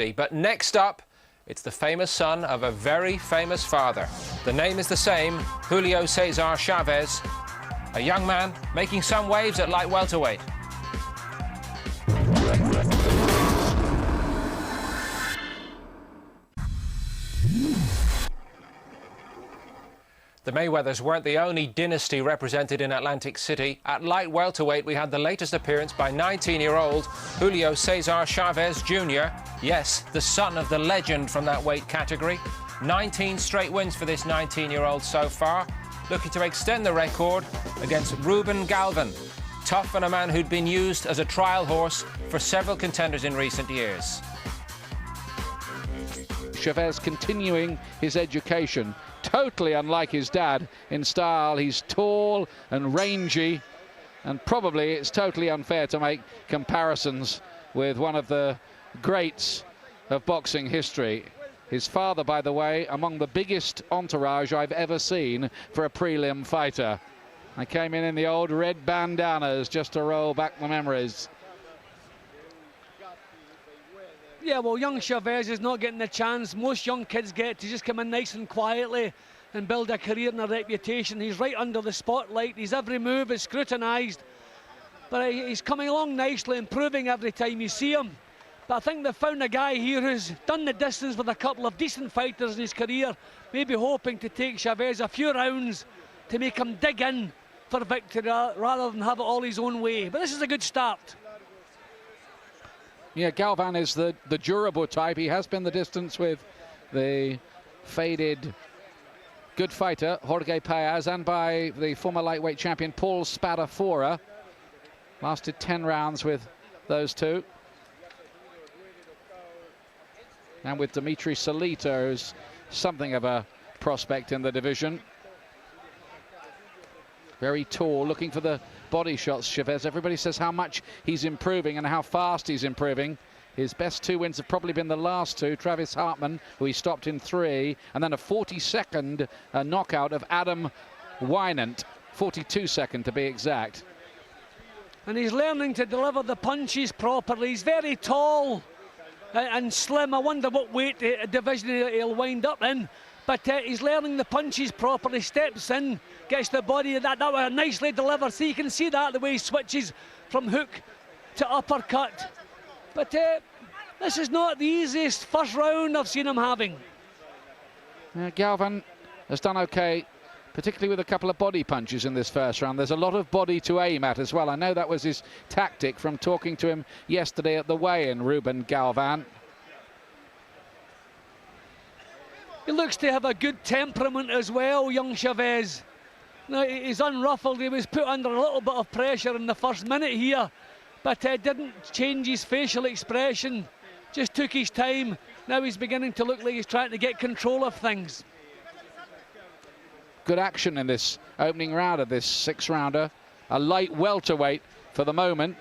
But next up, it's the famous son of a very famous father. The name is the same, Julio Cesar Chavez, a young man making some waves at light welterweight. The Mayweathers weren't the only dynasty represented in Atlantic City. At light welterweight, we had the latest appearance by 19-year-old Julio Cesar Chavez Jr. Yes, the son of the legend from that weight category. 19 straight wins for this 19-year-old so far, looking to extend the record against Ruben Galvan. Tough and a man who'd been used as a trial horse for several contenders in recent years. Chavez continuing his education. Totally unlike his dad in style. He's tall and rangy, and probably it's totally unfair to make comparisons with one of the greats of boxing history. His father, by the way, among the biggest entourage I've ever seen for a prelim fighter. I came in the old red bandanas just to roll back the memories. Yeah, well, young Chavez is not getting the chance most young kids get to just come in nice and quietly and build a career and a reputation. He's right under the spotlight. His every move is scrutinised. But he's coming along nicely, improving every time you see him. But I think they've found a guy here who's done the distance with a couple of decent fighters in his career, maybe hoping to take Chavez a few rounds to make him dig in for victory rather than have it all his own way. But this is a good start. Yeah, Galvan is the durable type. He has been the distance with the faded good fighter, Jorge Paez, and by the former lightweight champion, Paul Spadafora. Lasted 10 rounds with those two. And with Dimitri Salita, who's something of a prospect in the division. Very tall, looking for the body shots, Chavez. Everybody says how much he's improving and how fast he's improving. His best two wins have probably been the last two. Travis Hartman, who he stopped in 3, and then a 42nd knockout of Adam Wynant. 42nd to be exact. And he's learning to deliver the punches properly. He's very tall and slim. I wonder what weight division he'll wind up in. But he's learning the punches properly, steps in, gets the body, that was nicely delivered. So you can see that, the way he switches from hook to uppercut. But this is not the easiest first round I've seen him having. Galvan has done okay, particularly with a couple of body punches in this first round. There's a lot of body to aim at as well. I know that was his tactic from talking to him yesterday at the weigh-in, Ruben Galvan. He looks to have a good temperament as well, young Chavez. Now, he's unruffled. He was put under a little bit of pressure in the first minute here, but didn't change his facial expression. Just took his time. Now he's beginning to look like he's trying to get control of things. Good action in this opening round of this 6-rounder. A light welterweight for the moment.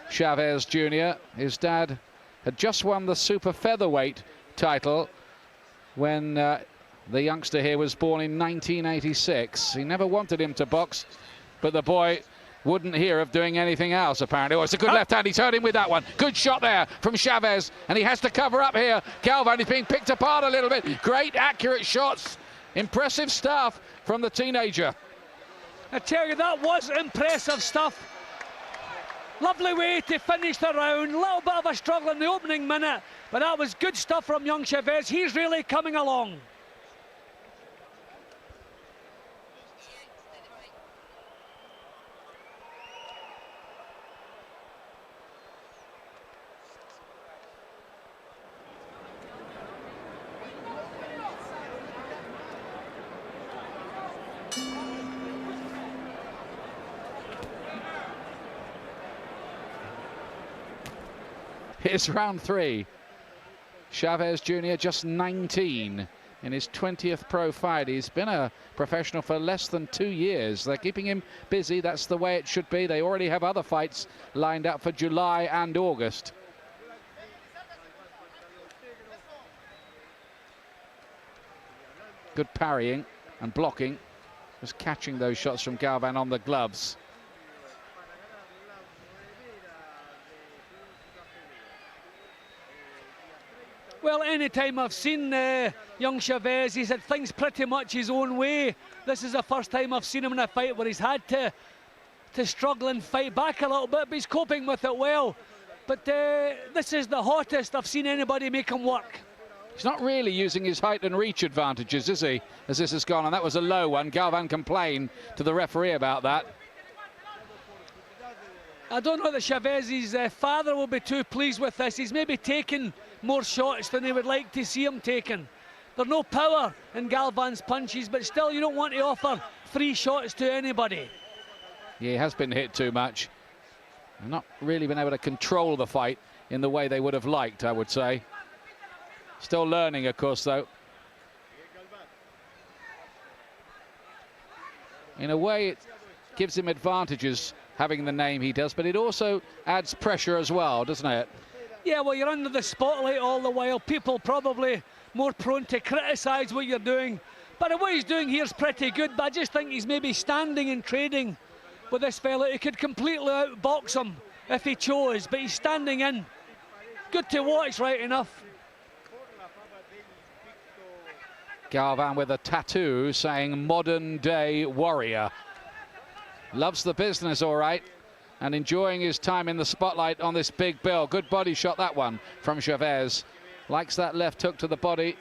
Chavez Jr. His dad had just won the super featherweight title when the youngster here was born in 1986. He never wanted him to box, but the boy wouldn't hear of doing anything else, apparently. Oh, it's a good left hand. He's hurt him with that one. Good shot there from Chavez, and he has to cover up here. Galvan is being picked apart a little bit. Great, accurate shots. Impressive stuff from the teenager. I tell you, that was impressive stuff. Lovely way to finish the round. A little bit of a struggle in the opening minute, but that was good stuff from young Chavez. He's really coming along. Here's round 3. Chavez Jr. just 19 in his 20th pro fight. He's been a professional for less than 2 years. They're keeping him busy. That's the way it should be. They already have other fights lined up for July and August. Good parrying and blocking. Just catching those shots from Galvan on the gloves. Well, any time I've seen young Chavez, he's had things pretty much his own way. This is the first time I've seen him in a fight where he's had to struggle and fight back a little bit, but he's coping with it well. But this is the hottest I've seen anybody make him work. He's not really using his height and reach advantages, is he, as this has gone? And that was a low one. Galvan complained to the referee about that. I don't know that Chavez's father will be too pleased with this. He's maybe taken more shots than he would like to see him taking. There's no power in Galvan's punches, but still you don't want to offer free shots to anybody. Yeah, he has been hit too much. Not really been able to control the fight in the way they would have liked, I would say. Still learning, of course, though. In a way, it gives him advantages having the name he does, but it also adds pressure as well, doesn't it? Yeah, well, you're under the spotlight all the while. People probably more prone to criticise what you're doing. But what he's doing here is pretty good, but I just think he's maybe standing and trading with this fella. He could completely outbox him if he chose, but he's standing in. Good to watch, right enough. Galvan with a tattoo saying modern day warrior. Loves the business, all right, and enjoying his time in the spotlight on this big bill. Good body shot, that one, from Chavez. Likes that left hook to the body.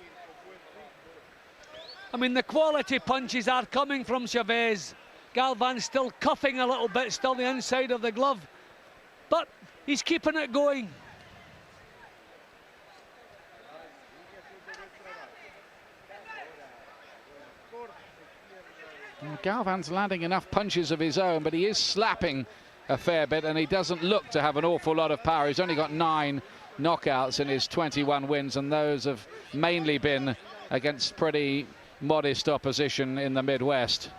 I mean, the quality punches are coming from Chavez. Galvan's still cuffing a little bit, still the inside of the glove, but he's keeping it going. Galvan's landing enough punches of his own, but he is slapping a fair bit, and he doesn't look to have an awful lot of power. He's only got 9 knockouts in his 21 wins, and those have mainly been against pretty modest opposition in the Midwest.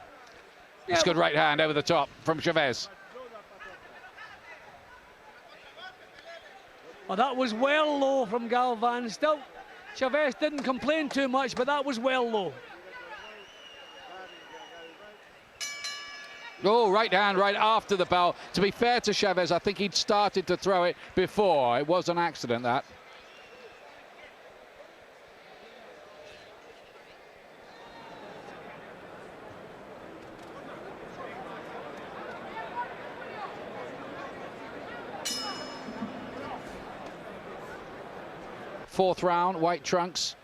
Yeah. It's good right hand over the top from Chavez. Oh, that was well low from Galvan. Still, Chavez didn't complain too much, but that was well low. Oh, right hand right after the bell. To be fair to Chavez, I think he'd started to throw it before. It was an accident, that. Fourth round, white trunks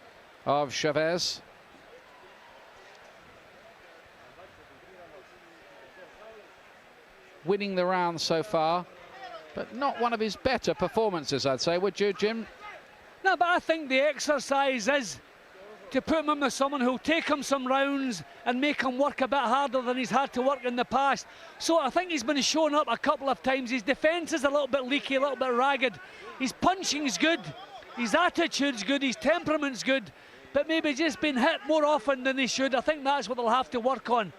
of Chavez. Winning the round so far, but not one of his better performances, I'd say. Would you, Jim? No, but I think the exercise is to put him in with someone who'll take him some rounds and make him work a bit harder than he's had to work in the past. So I think he's been shown up a couple of times. His defence is a little bit leaky, a little bit ragged. His punching's good, his attitude's good, his temperament's good, but maybe just been hit more often than he should. I think that's what they'll have to work on.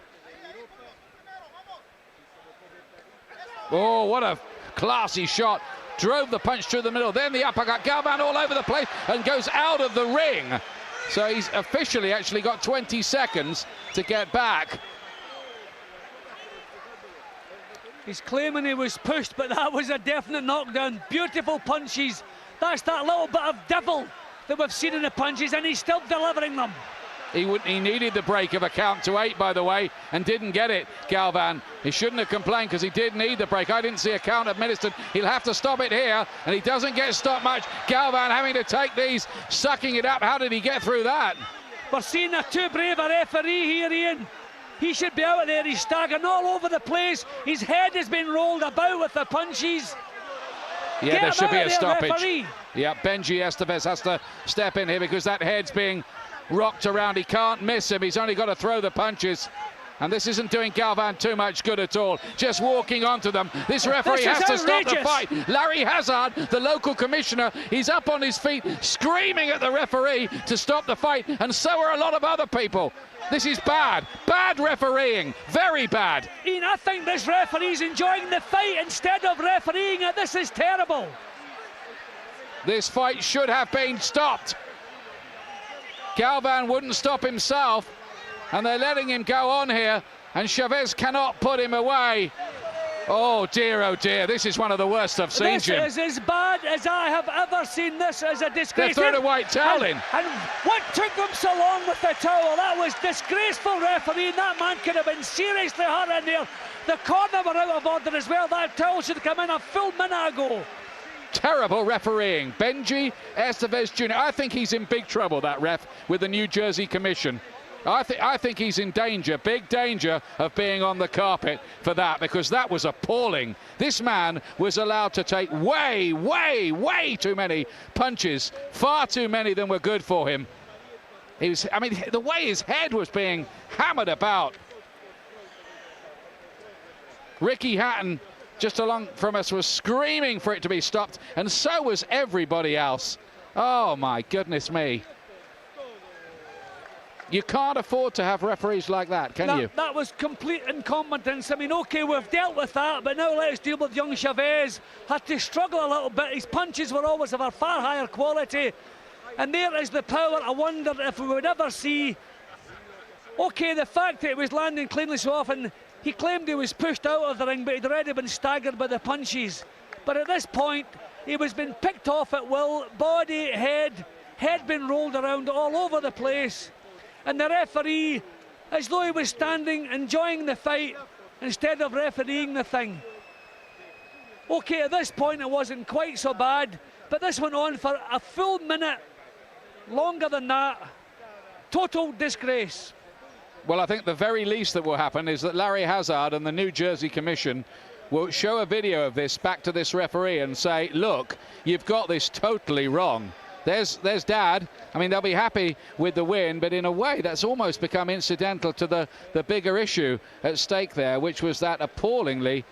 Oh, what a classy shot. Drove the punch through the middle, then the uppercut. Galvan all over the place and goes out of the ring. So he's officially actually got 20 seconds to get back. He's claiming he was pushed, but that was a definite knockdown. Beautiful punches. That's that little bit of devil that we've seen in the punches, and he's still delivering them. He needed the break of a count to 8, by the way, and didn't get it, Galvan. He shouldn't have complained because he did need the break. I didn't see a count administered. He'll have to stop it here, and he doesn't get stopped much. Galvan having to take these, sucking it up. How did he get through that? We're seeing a too brave a referee here, Ian. He should be out there. He's staggering all over the place. His head has been rolled about with the punches. Yeah, there should be a stoppage. Referee. Yeah, Benji Estevez has to step in here because that head's being rocked around. He can't miss him. He's only got to throw the punches. And this isn't doing Galvan too much good at all. Just walking onto them. This referee has to stop the fight. Larry Hazard, the local commissioner, he's up on his feet screaming at the referee to stop the fight. And so are a lot of other people. This is bad. Bad refereeing. Very bad. Ian, I think this referee's enjoying the fight instead of refereeing it. This is terrible. This fight should have been stopped. Galvan wouldn't stop himself, and they're letting him go on here, and Chavez cannot put him away. Oh dear, this is one of the worst I've seen, Jim. This is as bad as I have ever seen. This is a disgrace. They're throwing a white towel in. And what took them so long with the towel? That was disgraceful refereeing. That man could have been seriously hurt in there. The corner were out of order as well. That towel should have come in a full minute ago. Terrible refereeing. Benji Estevez Jr. I think he's in big trouble, that ref, with the New Jersey Commission. I think he's in danger, big danger, of being on the carpet for that, because that was appalling. This man was allowed to take way too many punches, far too many than were good for him. I mean, the way his head was being hammered about. Ricky Hatton, just along from us, was screaming for it to be stopped, and so was everybody else. Oh my goodness me. You can't afford to have referees like that, can you? That was complete incompetence. I mean, OK, we've dealt with that, but now let's deal with young Chavez. Had to struggle a little bit. His punches were always of a far higher quality. And there is the power. I wonder if we would ever see... OK, the fact that it was landing cleanly so often, he claimed he was pushed out of the ring, but he'd already been staggered by the punches. But at this point, he was being picked off at will, body, head been rolled around all over the place. And the referee, as though he was standing, enjoying the fight, instead of refereeing the thing. OK, at this point it wasn't quite so bad, but this went on for a full minute, longer than that. Total disgrace. Well, I think the very least that will happen is that Larry Hazard and the New Jersey Commission will show a video of this back to this referee and say, look, you've got this totally wrong. There's Dad. I mean, they'll be happy with the win, but in a way that's almost become incidental to the bigger issue at stake there, which was that appallingly